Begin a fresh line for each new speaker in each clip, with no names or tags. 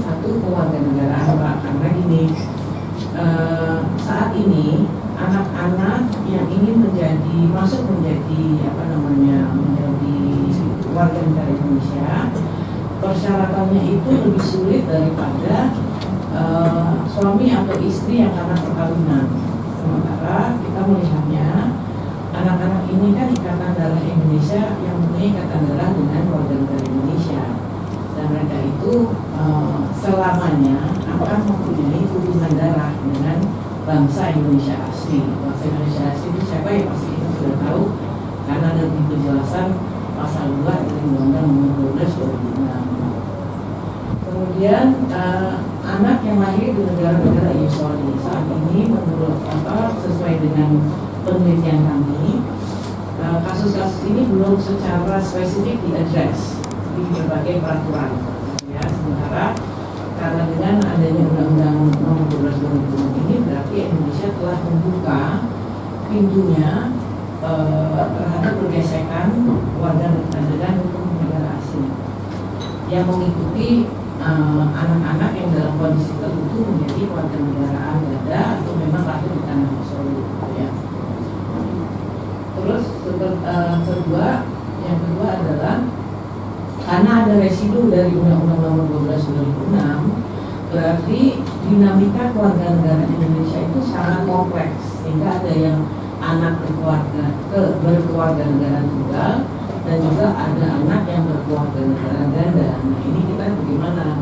satu kewarganegaraan Pak, karena gini, saat ini anak-anak yang ingin masuk menjadi menjadi warga negara Indonesia, persyaratannya itu lebih sulit daripada suami atau istri yang karena perkawinan. Sementara kita melihatnya anak-anak ini kan ikatan darah Indonesia yang punya ikatan darah dengan warga negara Indonesia, dan mereka itu selamanya akan mempunyai hubungan darah dengan bangsa Indonesia asli. Bangsa Indonesia asli itu siapa ya, pasti kita sudah tahu karena ada di penjelasan pasal 2 dari Undang-Undang Nomor 12 2006. Kemudian anak yang lahir di negara-negara Yusoli saat ini menurut sesuai dengan penelitian kami, kasus-kasus ini belum secara spesifik diadres di berbagai peraturan. Ya, sementara karena dengan adanya Undang-Undang Nomor 12 2006 ini berarti Indonesia telah membuka pintunya terhadap pergesekan warga dengan hukum negara asing yang mengikuti anak-anak yang dalam kondisi tertentu menjadi warga negaraan ganda atau memang lahir di tanah Solo, ya. Terus yang kedua adalah karena ada residu dari Undang-Undang Nomor 12 2006, berarti dinamika kewarganegaraan Indonesia itu sangat kompleks, sehingga ada yang anak berkewarganegaraan tunggal dan juga ada anak yang berkewarganegaraan ganda. Nah, ini kita bagaimana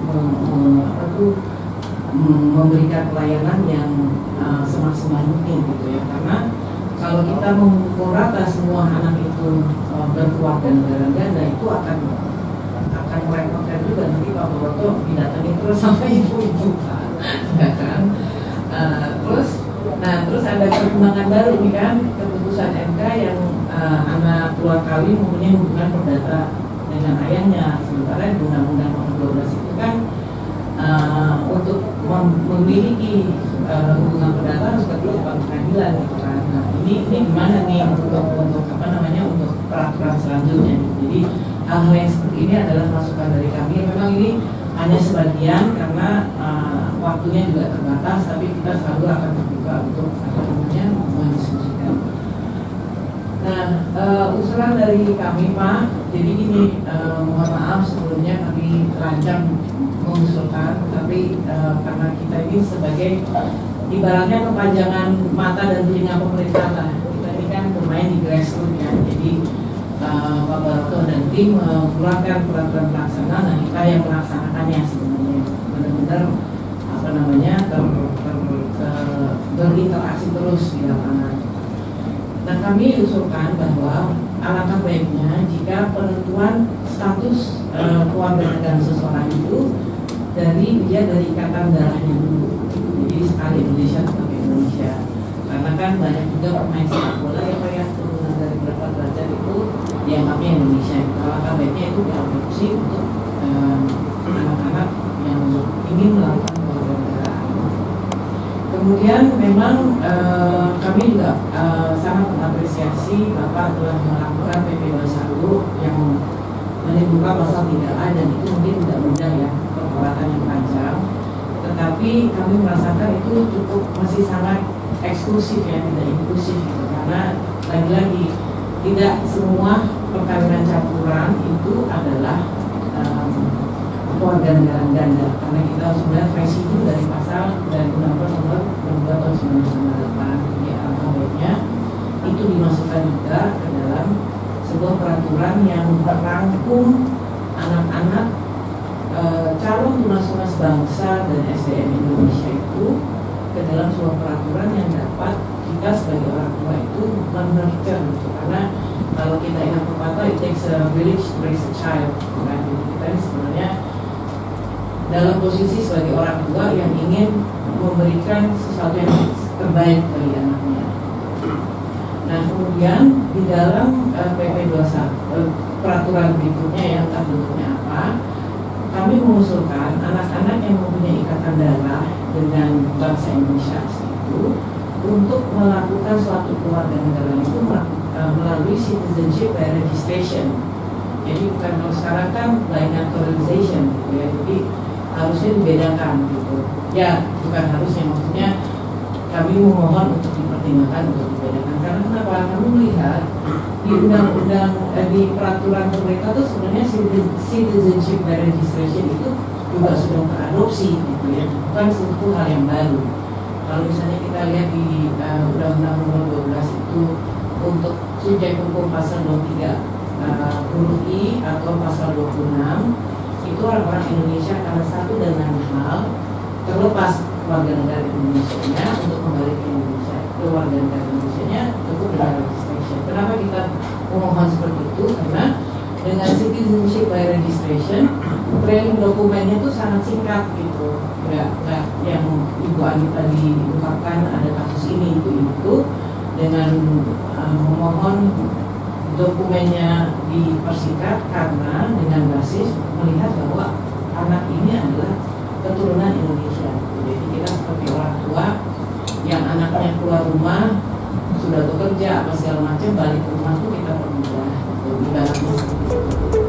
memberikan pelayanan yang semaksimal mungkin gitu ya, karena kalau kita memukul rata semua anak itu berkewarganegaraan ganda, itu akan merepotkan juga nanti Pak Broto didatangi terus sama ibu-ibu, ya kan? Terus ada perkembangan baru nih kan, keputusan MK yang anak keluar kawin mempunyai hubungan perdata dengan ayahnya, sementara di Undang-Undang Nomor 12 itu kan untuk memiliki hubungan perdata harus ketua pengadilan gitu kan. Nah, ini gimana nih untuk peraturan selanjutnya? Jadi hal-hal yang seperti ini adalah masukan dari kami. Memang ini hanya sebagian karena waktunya juga terbatas, tapi kita selalu akan terbuka untuk mendiskusikan. Nah, usulan dari kami Pak, jadi gini, mohon maaf sebelumnya kami terancam mengusulkan, tapi karena kita ini sebagai ibaratnya kepanjangan mata dan telinga pemerintah lah, kita ini kan bermain di grassroots ya, jadi Pak Baroto dan tim mengeluarkan peraturan pelaksana, nah kita yang melaksanakannya sebenarnya benar-benar berinteraksi terus di lapangan. Nah, kami usulkan bahwa alangkah baiknya jika penentuan status kewarganegaraan seseorang itu dari ikatan darahnya dulu. Jadi sekali Indonesia tetap Indonesia. Karena kan banyak juga pemain sepak bola yang turunan dari berapa derajat itu dianggapnya Indonesia. Alangkah baiknya itu diadopsi untuk anak-anak yang ingin melakukan kewarganegaraan. Kemudian memang kami juga sangat mengapresiasi Bapak telah melakukan PP 21 yang menimbulkan pasal 3A, dan itu mungkin tidak mudah ya, perbuatan yang panjang. Tetapi kami merasakan itu masih sangat eksklusif ya, tidak inklusif gitu. Karena lagi-lagi tidak semua perkawinan campuran itu adalah kewarganegaraan ganda, karena kita sudah residu dari pasal dari Undang-Undang Nomor 22 tahun 1998. Jadi alangkah baiknya itu dimasukkan juga ke dalam sebuah peraturan yang merangkum anak-anak calon tunas-tunas bangsa dan SDM Indonesia itu ke dalam sebuah peraturan yang dapat kita sebagai orang tua itu menurture gitu. Karena kalau kita ingat pepatah, it takes a village to raise a child. Nah, jadi kita ini sebenarnya dalam posisi sebagai orang tua yang ingin memberikan sesuatu yang terbaik bagi anaknya. Nah, kemudian di dalam PP 21 peraturan berikutnya yang entah bentuknya apa, kami mengusulkan anak-anak yang mempunyai ikatan darah dengan bangsa Indonesia itu untuk melakukan suatu kewarganegaraan itu melalui citizenship by registration. Jadi bukan kalau sekarang kan by naturalization gitu ya. Jadi harusnya dibedakan gitu. Ya bukan harusnya, maksudnya kami memohon untuk dipertimbangkan untuk dibedakan. Karena kenapa? Kami melihat di undang-undang di peraturan pemerintah itu sebenarnya citizenship by registration itu juga sudah teradopsi gitu ya, bukan suatu hal yang baru. Kalau misalnya kita lihat di Undang-Undang Nomor 12 itu untuk subjek hukum pasal 23 huruf I atau pasal 26 itu orang-orang Indonesia karena satu dan lain hal terlepas warga negara Indonesia-nya untuk kembali ke Indonesia, ke warga negara Indonesia-nya cukup dengan registration. Kenapa kita memohon seperti itu? Karena dengan citizenship by registration trailing dokumennya itu sangat singkat gitu, nggak yang Ibu Ani tadi ungkapkan ada kasus ini itu dengan memohon dokumennya dipersingkat karena dengan basis melihat bahwa anak ini adalah keturunan Indonesia. Jadi kita seperti orang tua yang anaknya keluar rumah sudah bekerja apa segala macam, balik ke rumah tuh kita permudah, ibaratnya seperti itu.